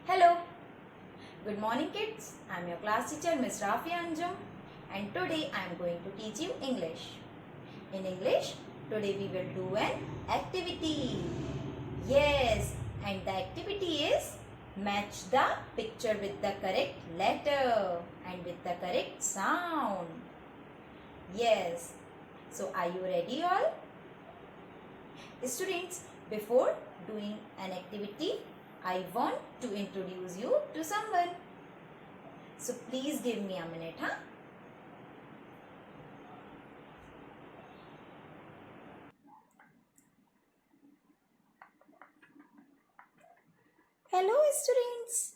Hello, good morning kids. I am your class teacher Miss Rafiya Anjum and today I am going to teach you English. In English, today we will do an activity. Yes, and the activity is match the picture with the correct letter and with the correct sound. Yes, so are you ready all? Students, before doing an activity, I want to introduce you to someone. So please give me a minute, huh? Hello students.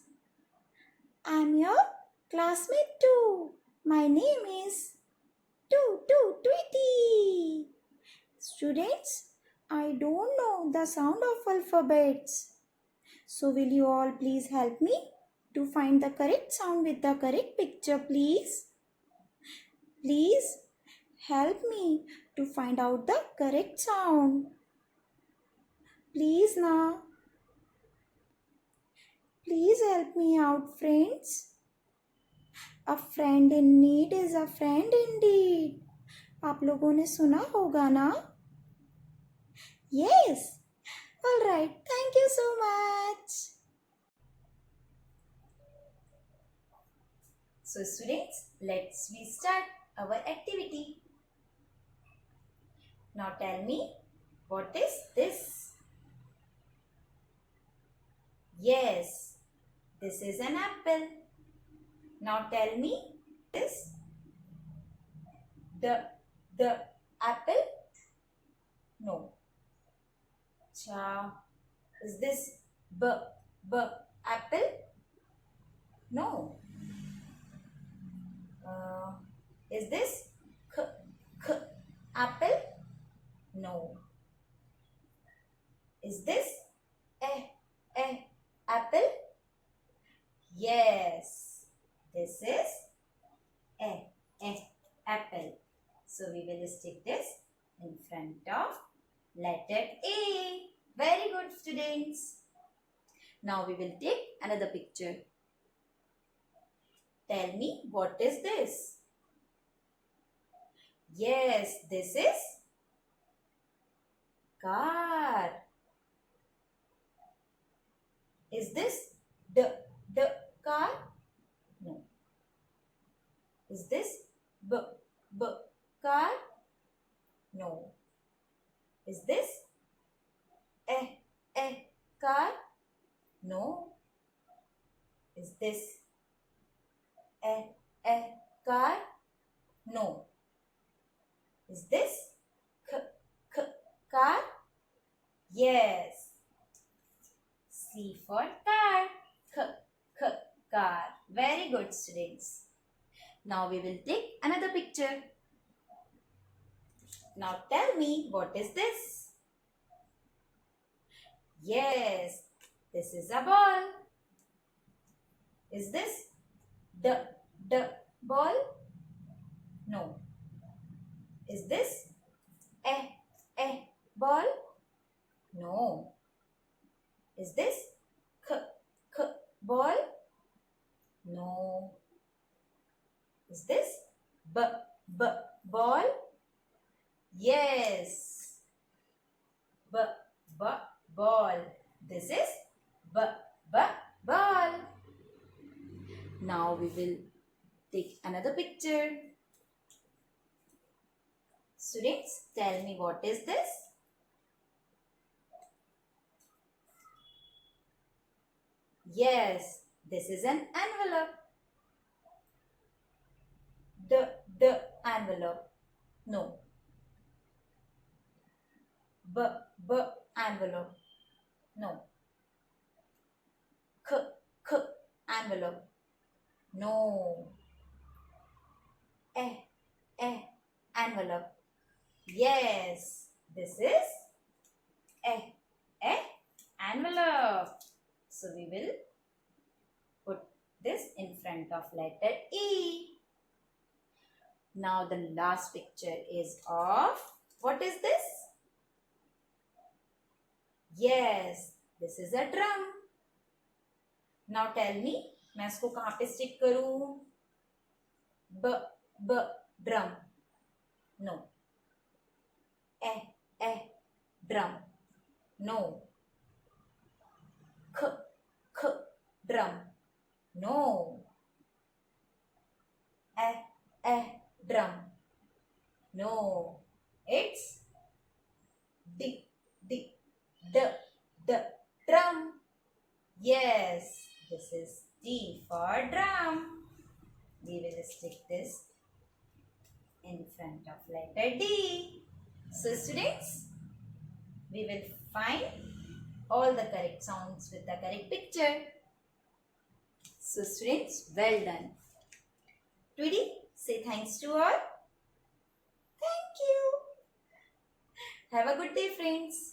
I am your classmate too. My name is Tweety. Students, I don't know the sound of alphabets. So will you all please help me to find the correct sound with the correct picture, please? Please help me to find out the correct sound. Please now. Please help me out, friends. A friend in need is a friend indeed. आप लोगों ने सुना होगा ना? Yes. All right. Thank you so much. So students, let's start our activity. Now tell me, what is this? Yes, this is an apple. Now tell me, this the apple? No. Cha. Is this b apple? No. Is this k apple? No. Is this apple? Yes. This is apple. So we will stick this in front of letter A. Very good, students. Now we will take another picture. Tell me, what is this? Yes, this is car. Is this the car? No. Is this b car? No. Is this a car? No. Is this a car? No. Is this car? Yes. C for car. Car. Very good, students. Now we will take another picture. Now tell me, what is this? Yes, this is a ball. Is this the ball? No. Is this a ball? No. Is this k ball? No. Is this b ball? Yes. B ball. This is b ball. Now we will take another picture. Students, tell me, what is this? Yes, this is an envelope. The envelope. No. B envelope. No. K envelope. No. Envelope. Yes, this is a envelope. So we will put this in front of letter E. Now the last picture is of, what is this? Yes, this is a drum. Now tell me, मैं इसको कहाँ पे stick करूँ? ब ब drum. No. ए drum. No. ख ख drum. No. A drum. No. It's D D drum. Yes, this is D for drum. We will stick this in front of letter D. So students, we will find all the correct sounds with the correct picture. So students, well done. Today, say thanks to all. Thank you. Have a good day, friends.